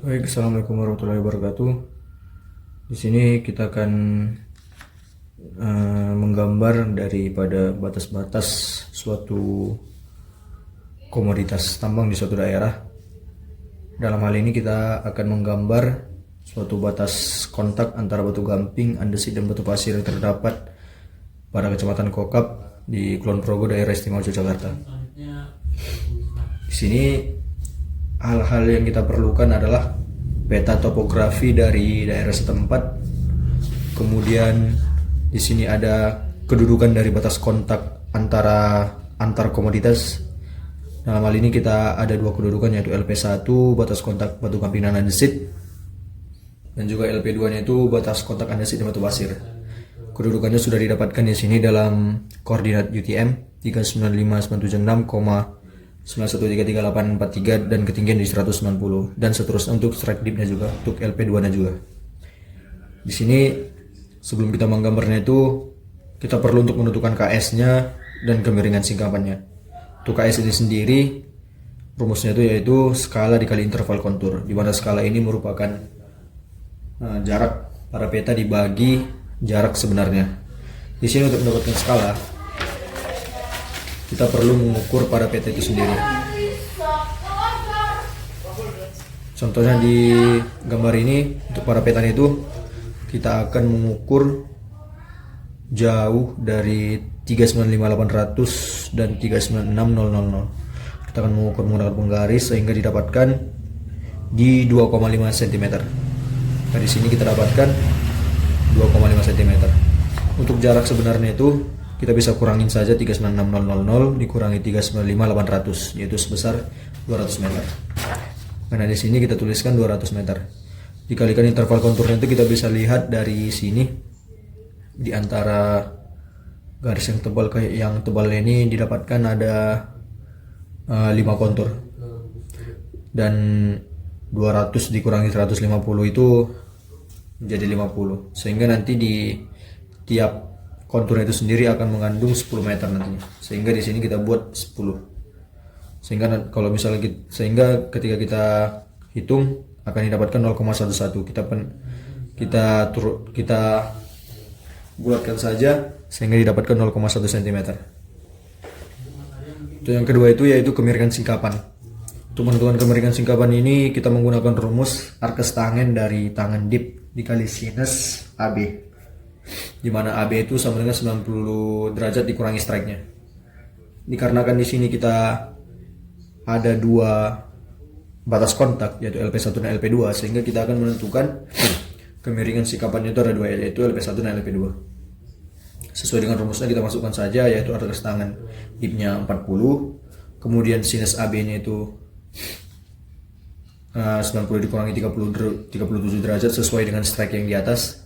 Baik, assalamualaikum warahmatullahi wabarakatuh. Di sini kita akan menggambar daripada batas-batas suatu komoditas tambang di suatu daerah. Dalam hal ini kita akan menggambar suatu batas kontak antara batu gamping, andesit, dan batu pasir yang terdapat pada Kecamatan Kokap di Kulon Progo, daerah istimewa Yogyakarta. Di sini hal-hal yang kita perlukan adalah peta topografi dari daerah setempat. Kemudian di sini ada kedudukan dari batas kontak antar komoditas. Dalam hal ini kita ada dua kedudukan, yaitu LP1 batas kontak batu gamping dan andesit, dan juga LP2 nya itu batas kontak andesit dan batu pasir. Kedudukannya sudah didapatkan di sini dalam koordinat UTM 3959933843 dan ketinggian di 190, dan seterusnya untuk strike dipnya juga, untuk LP2 nya juga. Di sini sebelum kita menggambarnya itu kita perlu untuk menentukan KS nya dan kemiringan singkapannya. Untuk KS ini sendiri rumusnya itu yaitu skala dikali interval kontur, di mana skala ini merupakan jarak para peta dibagi jarak sebenarnya. Di sini untuk mendapatkan skala kita perlu mengukur pada peta itu sendiri. Contohnya di gambar ini, untuk para petanya itu kita akan mengukur jauh dari 395800 dan 396000. Kita akan mengukur menggunakan penggaris sehingga didapatkan di 2,5 cm. Nah, di sini kita dapatkan 2,5 cm. Untuk jarak sebenarnya itu kita bisa kurangin saja 396000 dikurangi 395800, yaitu sebesar 200 meter. Karena di sini kita tuliskan 200 meter. Dikalikan interval konturnya itu kita bisa lihat dari sini, di antara garis yang tebal ke yang tebal ini didapatkan ada 5 kontur, dan 200 dikurangi 150 itu menjadi 50, sehingga nanti di tiap konturnya itu sendiri akan mengandung 10 meter nantinya, sehingga di sini kita buat 10, sehingga kalau misalnya sehingga ketika kita hitung akan didapatkan 0,11. Kita bulatkan saja sehingga didapatkan 0,1 cm. Itu yang kedua itu yaitu kemiringan singkapan. Untuk menentukan kemiringan singkapan ini kita menggunakan rumus arkes tangen dari tangan dip dikali sinus AB, di mana AB itu sama dengan 90 derajat dikurangi strike-nya. Dikarenakan di sini kita ada dua batas kontak, yaitu LP1 dan LP2, sehingga kita akan menentukan kemiringan singkapannya itu ada dua, yaitu LP1 dan LP2. Sesuai dengan rumusnya kita masukkan saja, yaitu arkes tangan dipnya 40, kemudian sinus AB-nya itu 90 dikurangi 37 derajat sesuai dengan strike yang di atas,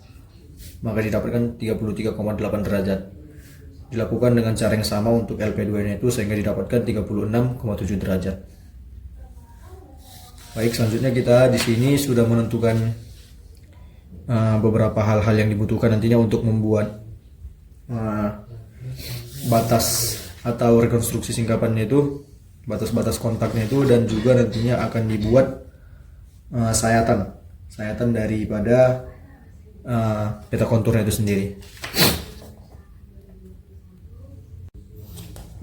maka didapatkan 33,8 derajat. Dilakukan dengan cara yang sama untuk LP2 nya itu, sehingga didapatkan 36,7 derajat. Baik, selanjutnya kita di sini sudah menentukan beberapa hal-hal yang dibutuhkan nantinya untuk membuat batas atau rekonstruksi singkapannya itu, batas-batas kontaknya itu, dan juga nantinya akan dibuat sayatan daripada peta konturnya itu sendiri.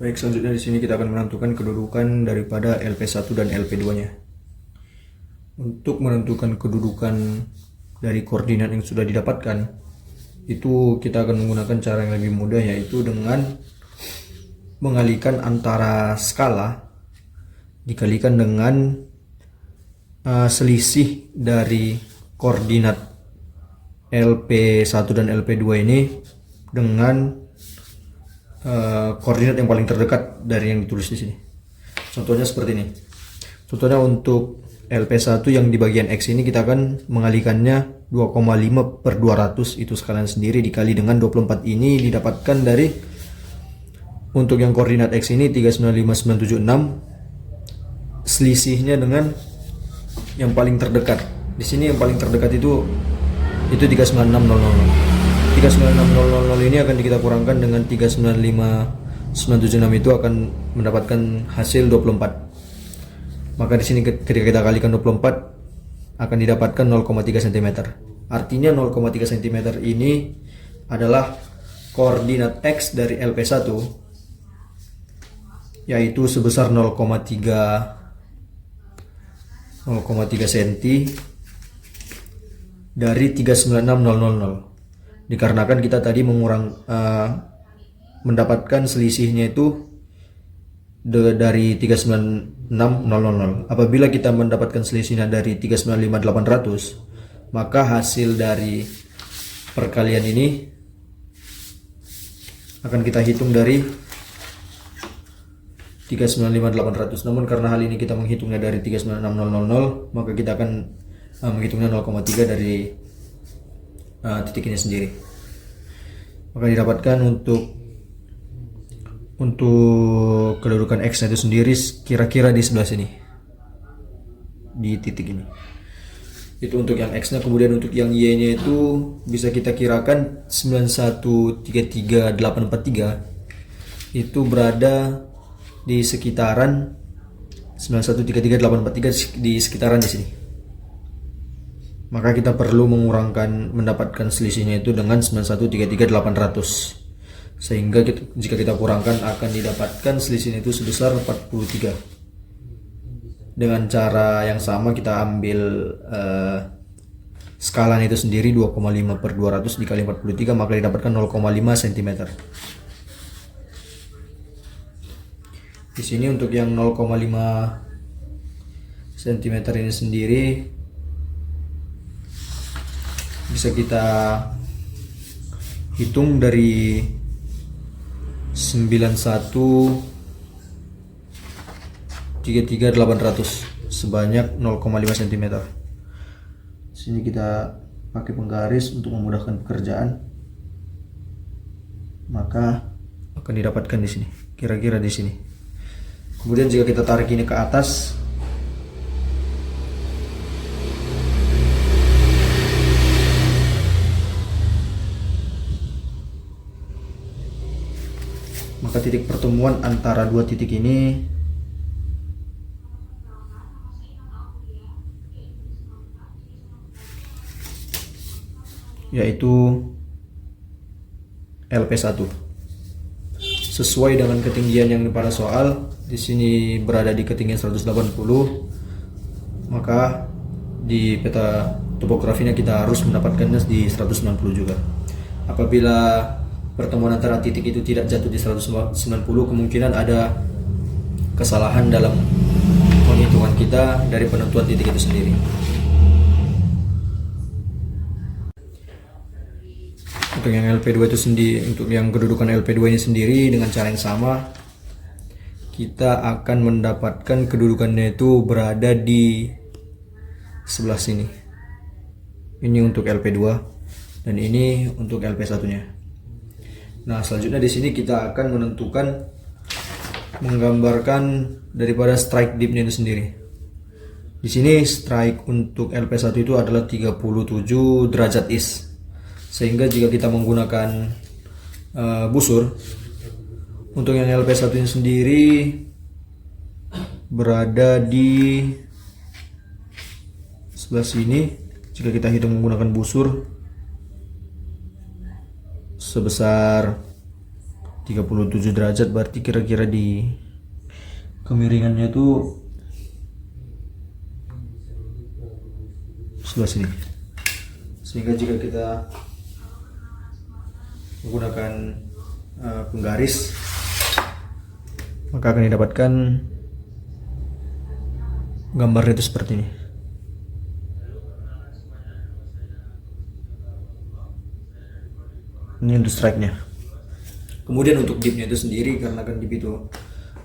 Baik, selanjutnya di sini kita akan menentukan kedudukan daripada LP1 dan LP2-nya. Untuk menentukan kedudukan dari koordinat yang sudah didapatkan, itu kita akan menggunakan cara yang lebih mudah, yaitu dengan mengalihkan antara skala dikalikan dengan selisih dari koordinat LP1 dan LP2 ini dengan koordinat yang paling terdekat dari yang ditulis di sini. Contohnya seperti ini. Contohnya untuk LP1 yang di bagian X ini kita akan mengalihkannya 2,5/200, itu skala sendiri dikali dengan 24 ini didapatkan dari, untuk yang koordinat X ini 395976, selisihnya dengan yang paling terdekat. Di sini yang paling terdekat itu 39600. 39600 ini akan kita kurangkan dengan 395976, itu akan mendapatkan hasil 24. Maka di sini ketika kita kalikan 24 akan didapatkan 0,3 cm. Artinya 0,3 cm ini adalah koordinat X dari LP1, yaitu sebesar 0,3 cm dari 396.000. Dikarenakan kita tadi mendapatkan selisihnya itu dari 396.000. Apabila kita mendapatkan selisihnya dari 395.800, maka hasil dari perkalian ini akan kita hitung dari 395.800. Namun karena hal ini kita menghitungnya dari 396.000, maka kita akan menghitungnya 0,3 dari titik ini sendiri. Maka didapatkan untuk kedudukan X itu sendiri kira-kira di sebelah sini, di titik ini. Itu untuk yang X nya. Kemudian untuk yang Y nya itu bisa kita kirakan 9133843 itu berada di sekitaran 9133843 di sekitaran di sini. Maka kita perlu mendapatkan selisihnya itu dengan 9133800. Sehingga jika kita kurangkan akan didapatkan selisihnya itu sebesar 43. Dengan cara yang sama kita ambil skalan itu sendiri 2,5/200 dikali 43, maka didapatkan 0,5 cm. Di sini untuk yang 0,5 cm ini sendiri bisa kita hitung dari 91.33.800 sebanyak 0,5 cm. Sini kita pakai penggaris untuk memudahkan pekerjaan. Maka akan didapatkan di sini, kira-kira di sini. Kemudian jika kita tarik ini ke atas, maka titik pertemuan antara dua titik ini yaitu LP1. Sesuai dengan ketinggian yang pada soal, di sini berada di ketinggian 180, maka di peta topografinya kita harus mendapatkannya di 190 juga. Apabila pertemuan antara titik itu tidak jatuh di 190, kemungkinan ada kesalahan dalam penghitungan kita dari penentuan titik itu sendiri. Untuk yang LP2 itu sendiri, untuk yang kedudukan LP2 ini sendiri dengan cara yang sama, kita akan mendapatkan kedudukannya itu berada di sebelah sini. Ini untuk LP2 dan ini untuk LP1-nya. Nah, selanjutnya di sini kita akan menggambarkan daripada strike dip-nya itu sendiri. Di sini strike untuk LP1 itu adalah 37 derajat is. Sehingga jika kita menggunakan busur, untuk yang LP1 ini sendiri berada di sebelah sini. Jika kita hitung menggunakan busur sebesar 37 derajat, berarti kira-kira di kemiringannya itu sebelah sini. Sehingga jika kita menggunakan penggaris, maka akan didapatkan gambarnya itu seperti ini. Ini untuk strike-nya. Kemudian untuk dip-nya itu sendiri, karena kan dip itu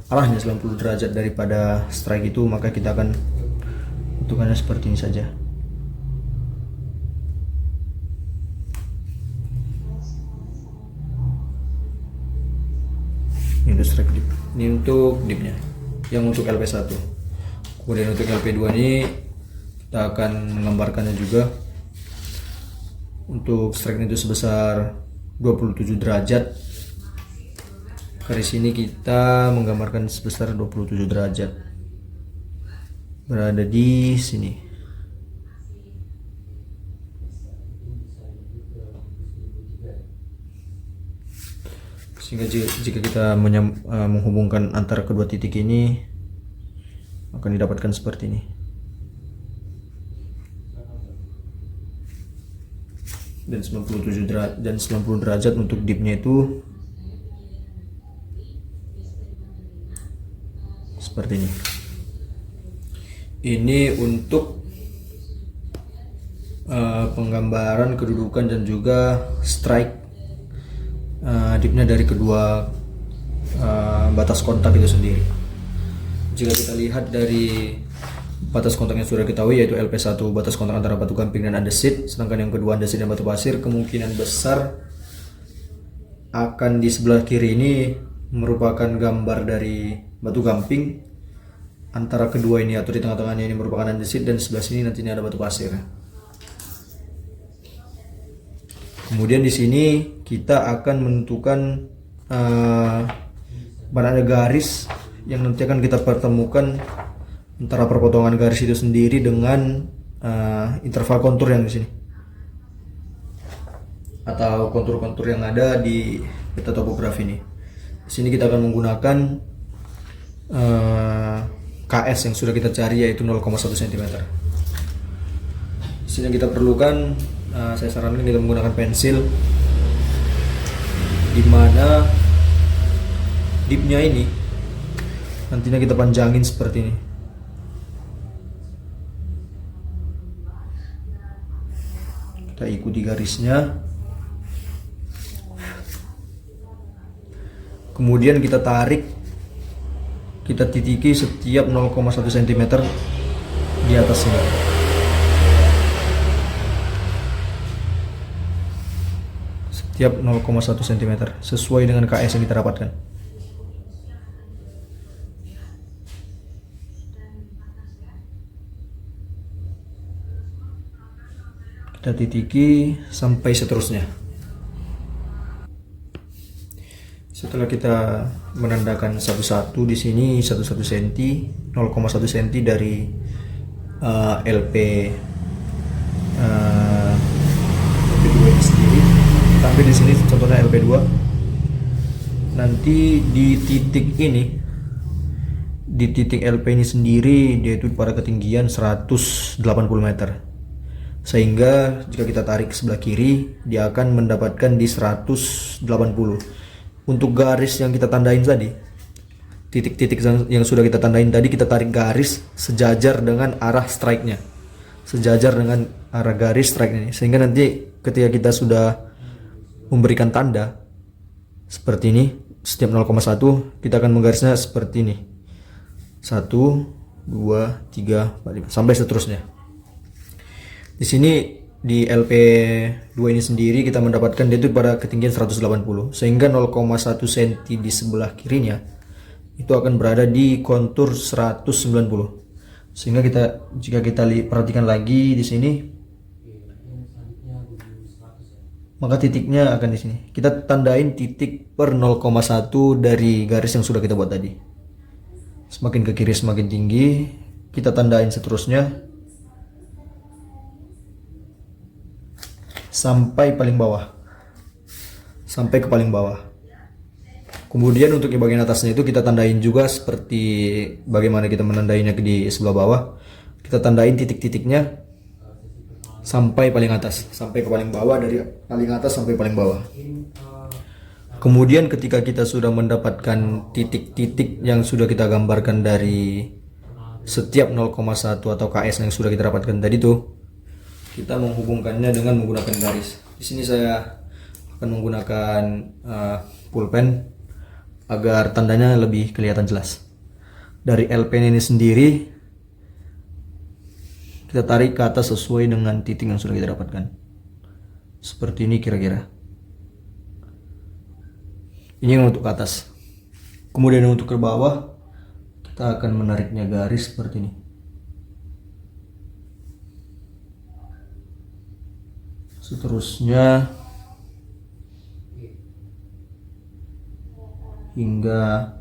arahnya 90 derajat daripada strike itu, maka kita akan hitungannya seperti ini saja. Ini untuk strike dip. Ini untuk dip-nya yang untuk LP1. Kemudian untuk LP2 ini kita akan menggambarkannya juga. Untuk strike itu sebesar 27 derajat. Garis ini kita menggambarkan sebesar 27 derajat. Berada di sini. sehingga jika kita menghubungkan antara kedua titik ini akan didapatkan seperti ini. Dan 97 derajat dan 90 derajat untuk dipnya itu seperti ini. Ini untuk penggambaran kedudukan dan juga strike dipnya dari kedua batas kontak itu sendiri. Jika kita lihat dari batas kontak yang sudah ketahui, yaitu LP1 batas kontak antara batu gamping dan andesit, sedangkan yang kedua andesit dan batu pasir, kemungkinan besar akan di sebelah kiri ini merupakan gambar dari batu gamping, antara kedua ini atau di tengah-tengahnya ini merupakan andesit, dan sebelah sini nantinya ada batu pasir. Kemudian di sini kita akan menentukan pada ada garis yang nanti akan kita pertemukan antara perpotongan garis itu sendiri dengan interval kontur yang di sini atau kontur-kontur yang ada di peta topografi ini. Di sini kita akan menggunakan KS yang sudah kita cari, yaitu 0,1 cm. Di sini kita perlukan, saya sarankan kita menggunakan pensil, di mana dipnya ini nantinya kita panjangin seperti ini. Kita ikuti garisnya, kemudian kita tarik, kita titiki setiap 0,1 cm di atasnya. Setiap 0,1 cm sesuai dengan KS yang kita dapatkan. Kita titiki sampai seterusnya. Setelah kita menandakan satu-satu di sini 1 cm, 0,1 cm dari LP LP2 ini sendiri. Sampai di sini contohnya LP2. Nanti di titik ini, di titik LP ini sendiri, dia itu pada ketinggian 180 meter. Sehingga jika kita tarik ke sebelah kiri, dia akan mendapatkan di 180. Untuk garis yang kita tandain tadi, titik-titik yang sudah kita tandain tadi, kita tarik garis sejajar dengan arah strike-nya, sejajar dengan arah garis strike ini. Sehingga nanti ketika kita sudah memberikan tanda seperti ini, setiap 0,1 kita akan menggarisnya seperti ini, 1, 2, 3, 4, 5 sampai seterusnya. Di sini di LP2 ini sendiri kita mendapatkan dia itu pada ketinggian 180, sehingga 0,1 cm di sebelah kirinya itu akan berada di kontur 190. Sehingga jika kita perhatikan lagi di sini, maka titiknya akan di sini. Kita tandain titik per 0,1 dari garis yang sudah kita buat tadi. Semakin ke kiri semakin tinggi, kita tandain seterusnya sampai paling bawah, sampai ke paling bawah. Kemudian untuk di bagian atasnya itu kita tandain juga seperti bagaimana kita menandainya di sebelah bawah. Kita tandain titik-titiknya sampai paling atas, sampai ke paling bawah, dari paling atas sampai paling bawah. Kemudian ketika kita sudah mendapatkan titik-titik yang sudah kita gambarkan dari setiap 0,1 atau KS yang sudah kita dapatkan tadi tuh, kita menghubungkannya dengan menggunakan garis. Di sini saya akan menggunakan pulpen agar tandanya lebih kelihatan jelas. Dari LP ini sendiri kita tarik ke atas sesuai dengan titik yang sudah kita dapatkan. Seperti ini kira-kira. Ini untuk ke atas. Kemudian untuk ke bawah kita akan menariknya garis seperti ini. Seterusnya hingga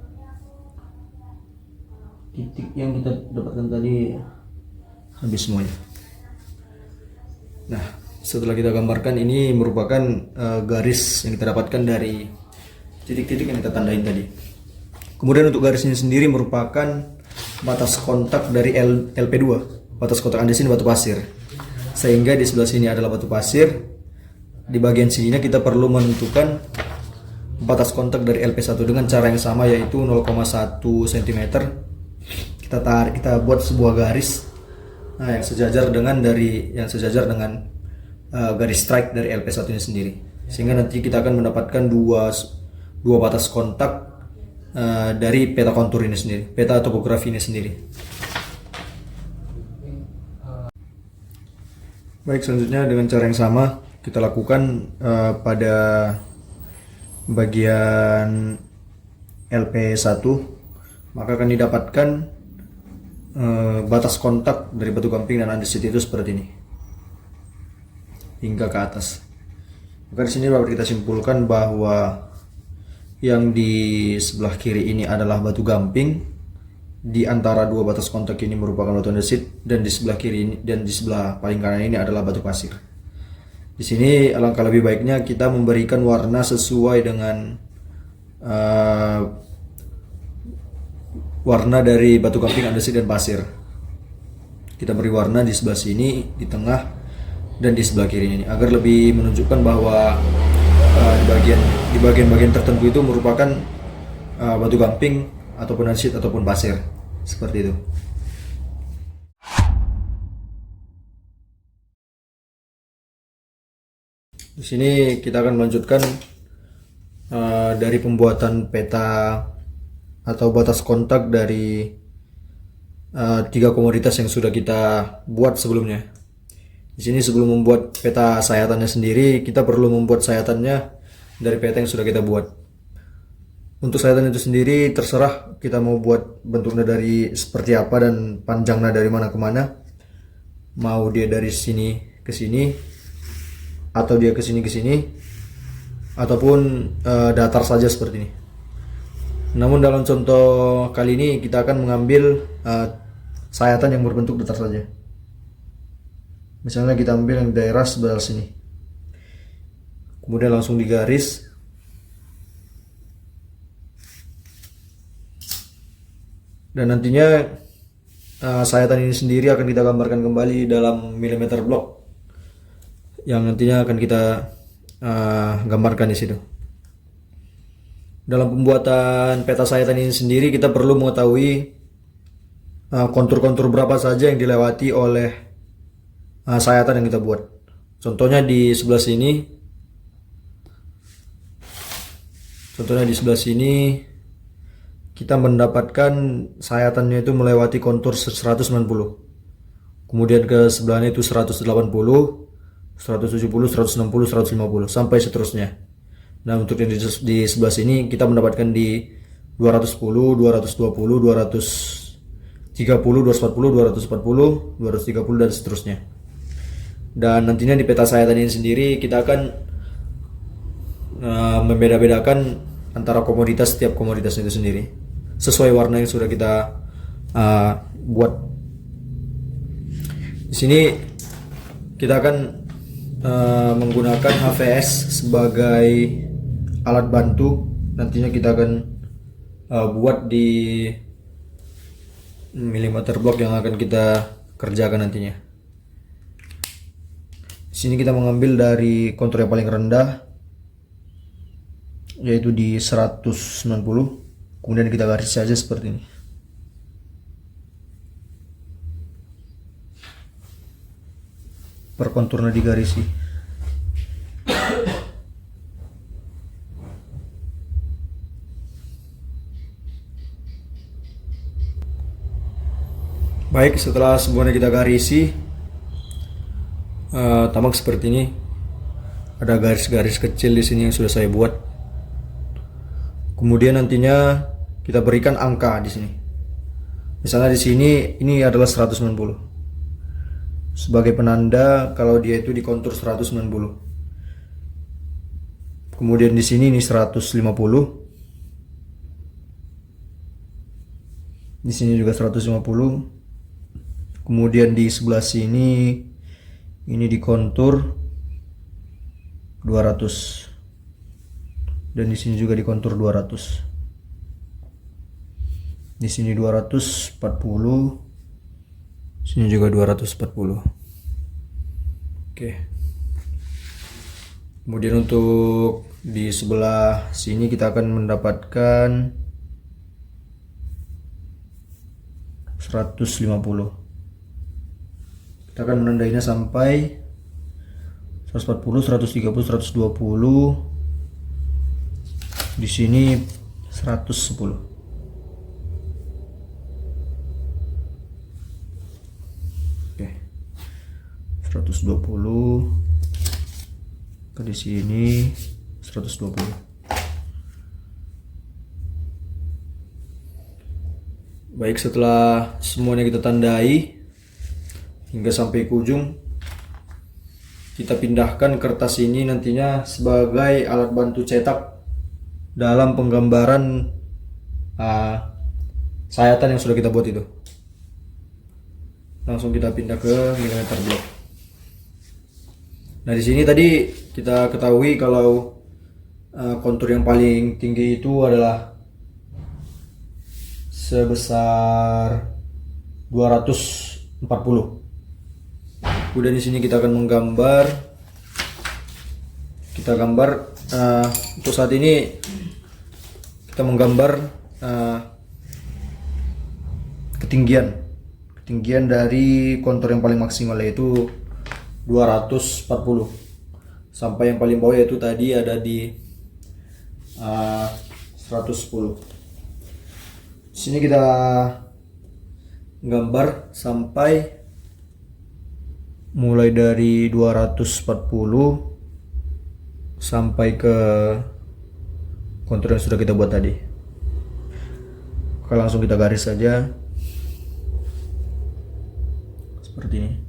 titik yang kita dapatkan tadi habis semuanya. Nah, setelah kita gambarkan, ini merupakan garis yang kita dapatkan dari titik-titik yang kita tandain tadi. Kemudian untuk garisnya sendiri merupakan batas kontak dari LP2, batas kontak andesit batu pasir. Sehingga di sebelah sini adalah batu pasir, di bagian sininya kita perlu menentukan batas kontak dari LP1 dengan cara yang sama, yaitu 0,1 cm. Kita buat sebuah garis yang sejajar dengan garis strike dari LP1 ini sendiri. Sehingga nanti kita akan mendapatkan dua batas kontak dari peta kontur ini sendiri, peta topografi ini sendiri. Baik, selanjutnya dengan cara yang sama kita lakukan pada bagian LP1, maka akan didapatkan batas kontak dari batu gamping dan andesit itu seperti ini hingga ke atas. Maka di sini dapat kita simpulkan bahwa yang di sebelah kiri ini adalah batu gamping, di antara dua batas kontak ini merupakan batu andesit, dan di sebelah kiri ini dan di sebelah paling kanan ini adalah batu pasir. Di sini alangkah lebih baiknya kita memberikan warna sesuai dengan warna dari batu gamping, andesit, dan pasir. Kita beri warna di sebelah sini, di tengah, dan di sebelah kiri ini agar lebih menunjukkan bahwa di bagian-bagian tertentu itu merupakan batu gamping ataupun andesit ataupun pasir, seperti itu. Di sini kita akan melanjutkan dari pembuatan peta atau batas kontak dari 3 komoditas yang sudah kita buat sebelumnya. Di sini sebelum membuat peta sayatannya sendiri, kita perlu membuat sayatannya dari peta yang sudah kita buat. Untuk sayatan itu sendiri terserah kita mau buat bentuknya dari seperti apa dan panjangnya dari mana ke mana. Mau dia dari sini ke sini, atau dia ke sini ke sini, ataupun datar saja seperti ini. Namun dalam contoh kali ini kita akan mengambil sayatan yang berbentuk datar saja. Misalnya kita ambil yang daerah sebelah sini, kemudian langsung digaris. Dan nantinya sayatan ini sendiri akan kita gambarkan kembali dalam milimeter block yang nantinya akan kita gambarkan di situ. Dalam pembuatan peta sayatan ini sendiri kita perlu mengetahui kontur-kontur berapa saja yang dilewati oleh sayatan yang kita buat. Contohnya di sebelah sini kita mendapatkan sayatannya itu melewati kontur 190. Kemudian ke sebelahnya itu 180, 170, 160, 150 sampai seterusnya. Nah, untuk yang di sebelah sini kita mendapatkan di 210, 220, 230, 240, 240, 230 dan seterusnya. Dan nantinya di peta sayatan ini sendiri kita akan membeda-bedakan antara setiap komoditas itu sendiri sesuai warna yang sudah kita buat. Di sini kita akan menggunakan HVS sebagai alat bantu. Nantinya kita akan buat di milimeter block yang akan kita kerjakan nantinya. Di sini kita mengambil dari kontur yang paling rendah, yaitu di 190. Kemudian kita garis saja seperti ini. Per konturnya digarisi. Baik, setelah semuanya kita garisi, tampak seperti ini. Ada garis-garis kecil di sini yang sudah saya buat. Kemudian nantinya kita berikan angka di sini. Misalnya di sini ini adalah 190. Sebagai penanda kalau dia itu di kontur 190. Kemudian di sini ini 150. Di sini juga 150. Kemudian di sebelah sini ini di kontur 200. dan di sini juga di kontur 200. Di sini 240, sini juga 240. Oke. Kemudian untuk di sebelah sini kita akan mendapatkan 150. Kita akan menandainya sampai 140, 130, 120. Di sini 110. Oke. 120. Ke di sini 120. Baik, setelah semuanya kita tandai hingga sampai ke ujung, kita pindahkan kertas ini nantinya sebagai alat bantu cetak dalam penggambaran sayatan yang sudah kita buat itu. Langsung kita pindah ke milimeter block. Nah, di sini tadi kita ketahui kalau kontur yang paling tinggi itu adalah sebesar 240. Kemudian di sini kita akan menggambar. Kita gambar untuk saat ini kita menggambar ketinggian dari kontur yang paling maksimal, yaitu 240 sampai yang paling bawah yaitu tadi ada di 110. Di sini kita gambar sampai mulai dari 240 sampai ke kontur yang sudah kita buat tadi. Oke, langsung kita garis saja seperti ini.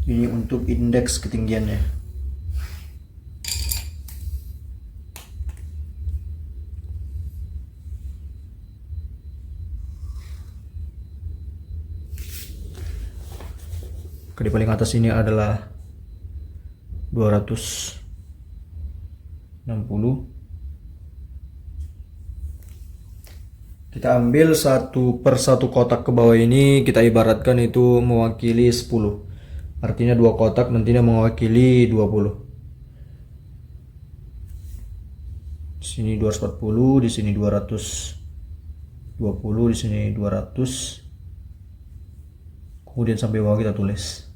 Ini untuk indeks ketinggiannya. Di paling atas ini adalah 260. Kita ambil satu per satu kotak ke bawah ini, kita ibaratkan itu mewakili 10. Artinya 2 kotak nantinya mewakili 20. Di sini 240, di sini 220, di sini 200. Kemudian sampai bawah kita tulis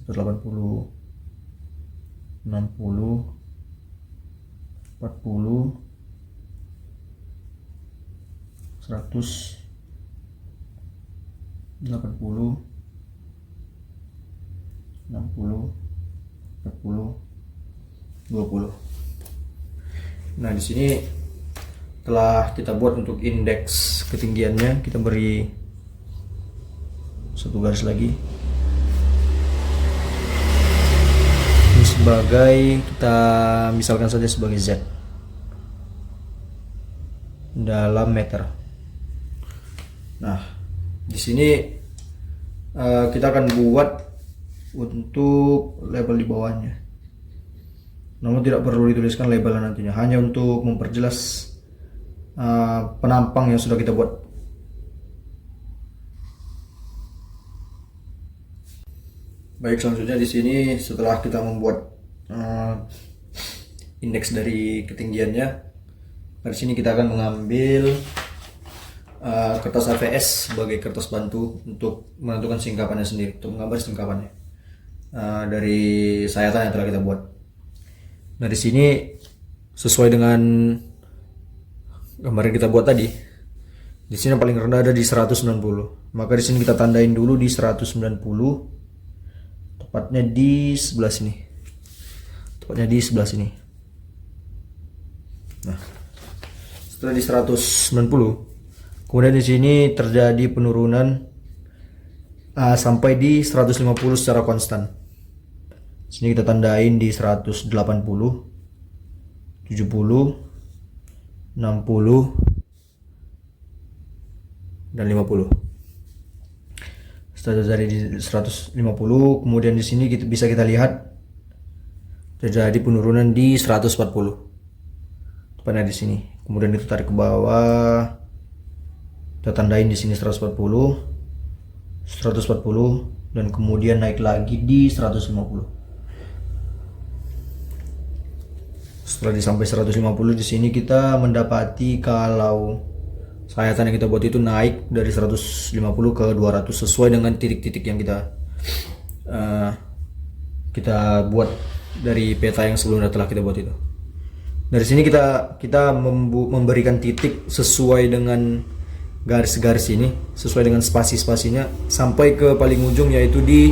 180, 60, 40, 100, 80, 60, 40, 20. Nah, di sini telah kita buat untuk indeks ketinggiannya. Kita beri satu garis lagi. Ini sebagai, kita misalkan saja sebagai Z dalam meter. Nah, di sini kita akan buat untuk label di bawahnya. Namun tidak perlu dituliskan labelnya nantinya, hanya untuk memperjelas penampang yang sudah kita buat. Baik, selanjutnya di sini setelah kita membuat indeks dari ketinggiannya, dari sini kita akan mengambil kertas AVS sebagai kertas bantu untuk menentukan singkapannya sendiri, untuk menggambar singkapannya dari sayatan yang telah kita buat. Nah, di sini sesuai dengan gambar yang kita buat tadi, di sini yang paling rendah ada di 190. Maka di sini kita tandain dulu di 190. Tepatnya di sebelah sini. Nah, setelah di 190, kemudian di sini terjadi penurunan sampai di 150 secara konstan. Sini kita tandain di 180, 70, 60, dan 50. Setelah dari di 150, kemudian di sini bisa kita lihat terjadi penurunan di 140, tepatnya di sini. Kemudian kita tarik ke bawah, kita tandain di sini 140, dan kemudian naik lagi di 150. Setelah sampai 150 di sini kita mendapati kalau sayatan yang kita buat itu naik dari 150 ke 200 sesuai dengan titik-titik yang kita buat dari peta yang sebelumnya telah kita buat itu. Dari sini kita memberikan titik sesuai dengan garis-garis ini, sesuai dengan spasi-spasinya sampai ke paling ujung, yaitu di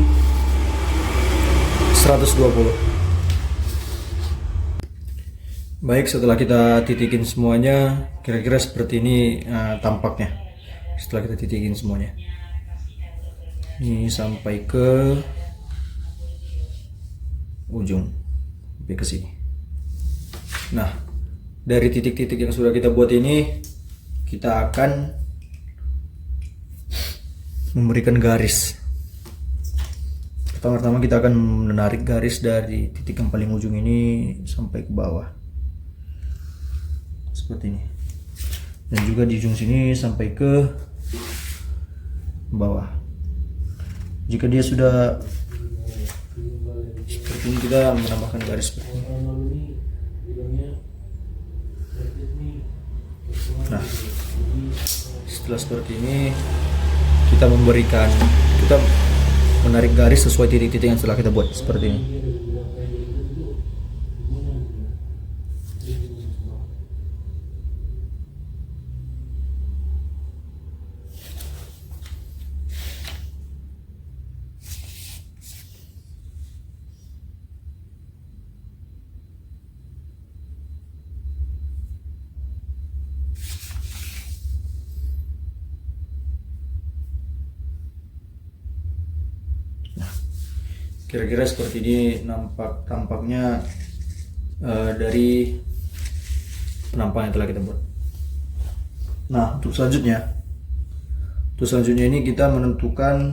120. Baik, setelah kita titikin semuanya, kira-kira seperti ini tampaknya. Setelah kita titikin semuanya, ini sampai ke ujung, sampai ke sini. Nah, dari titik-titik yang sudah kita buat ini, kita akan memberikan garis. Pertama-tama kita akan menarik garis dari titik yang paling ujung ini sampai ke bawah. Seperti ini, dan juga di ujung sini sampai ke bawah. Jika dia sudah seperti ini, kita menambahkan garis seperti ini. Nah, setelah seperti ini, kita menarik garis sesuai titik-titik yang telah kita buat seperti ini. Kira-kira seperti ini tampaknya dari penampakan yang telah kita buat. Nah, untuk selanjutnya ini kita menentukan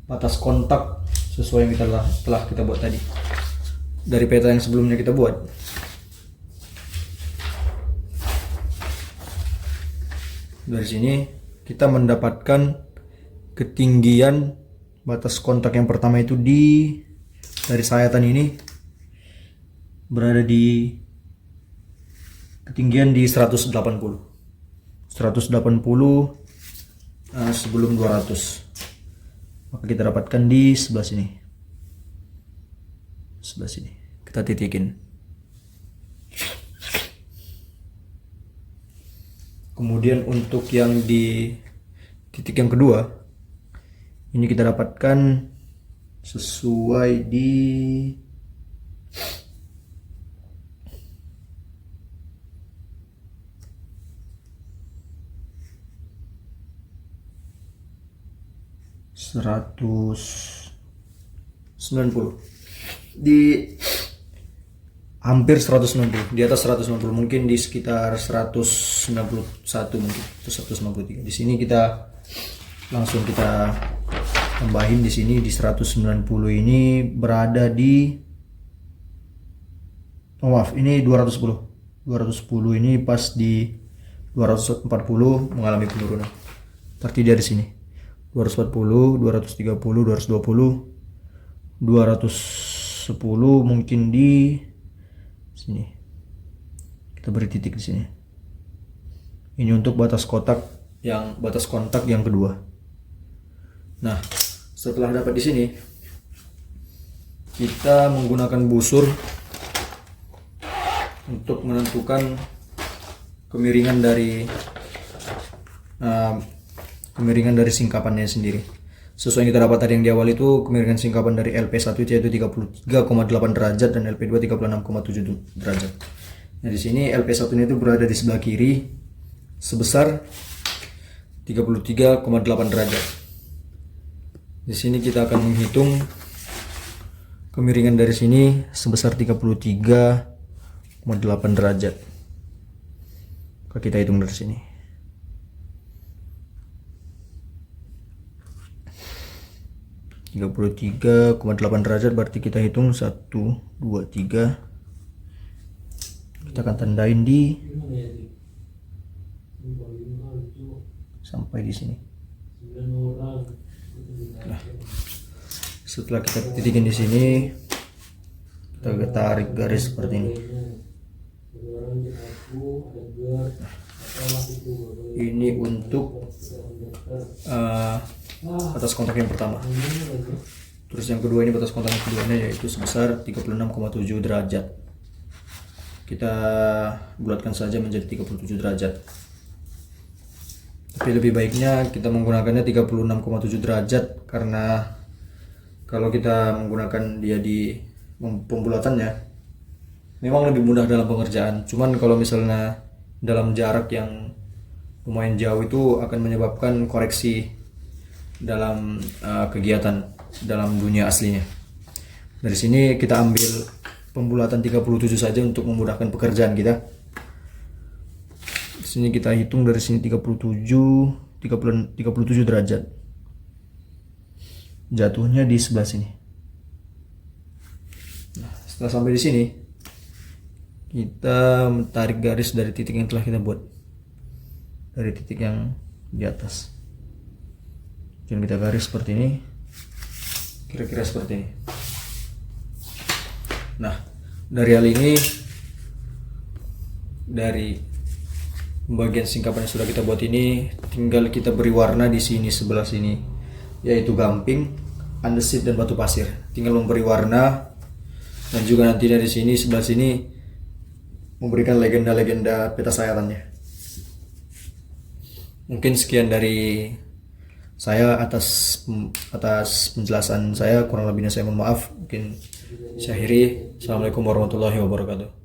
batas kontak sesuai yang telah kita buat tadi dari peta yang sebelumnya kita buat. Dari sini kita mendapatkan ketinggian batas kontak yang pertama itu dari sayatan ini berada di ketinggian di 180 sebelum 200. Maka kita dapatkan di sebelah sini kita titikin. Kemudian untuk yang di titik yang kedua ini kita dapatkan sesuai di 190, di hampir 190, di atas 190, mungkin di sekitar 191 mungkin atau 193. Di sini kita langsung kita tambahin di sini di 190 ini berada di ini 210 ini pas di 240 mengalami penurunan. Berarti dari sini 240, 230, 220, 210 mungkin di sini. Kita beri titik di sini. Ini untuk batas kontak yang kedua. Nah, setelah dapat di sini, kita menggunakan busur untuk menentukan kemiringan dari singkapannya sendiri. Sesuai yang kita dapat tadi yang di awal itu, kemiringan singkapan dari LP1 itu yaitu 33,8 derajat dan LP2 36,7 derajat. Nah, di sini LP1 ini itu berada di sebelah kiri sebesar 33,8 derajat. Di sini kita akan menghitung kemiringan dari sini sebesar 33,8 derajat. Kita hitung dari sini. 33,8 derajat, berarti kita hitung 1, 2, 3. Kita akan tandain di sampai di sini. Nah, setelah kita titikin di sini, kita tarik garis seperti ini. Ini untuk batas kontak yang pertama. Terus yang kedua, ini batas kontak yang keduanya, yaitu sebesar 36,7 derajat. Kita bulatkan saja menjadi 37 derajat. Tapi lebih baiknya kita menggunakannya 36,7 derajat, karena kalau kita menggunakan dia di pembulatannya memang lebih mudah dalam pengerjaan. Cuman kalau misalnya dalam jarak yang lumayan jauh itu akan menyebabkan koreksi dalam kegiatan dalam dunia aslinya. Dari sini kita ambil pembulatan 37 saja untuk memudahkan pekerjaan kita. Di sini kita hitung dari sini 37 derajat. Jatuhnya di sebelah sini. Nah, setelah sampai di sini, kita tarik garis dari titik yang telah kita buat, dari titik yang di atas. Dan kita garis seperti ini, kira-kira seperti ini. Nah, dari hal ini, dari bagian singkapan yang sudah kita buat ini, tinggal kita beri warna di sini sebelah sini, yaitu gamping, andesit, dan batu pasir. Tinggal memberi warna, dan juga nanti dari sini sebelah sini memberikan legenda-legenda peta sayatannya. Mungkin sekian dari saya atas penjelasan saya, kurang lebihnya saya mohon maaf. Mungkin saya akhiri. Assalamualaikum warahmatullahi wabarakatuh.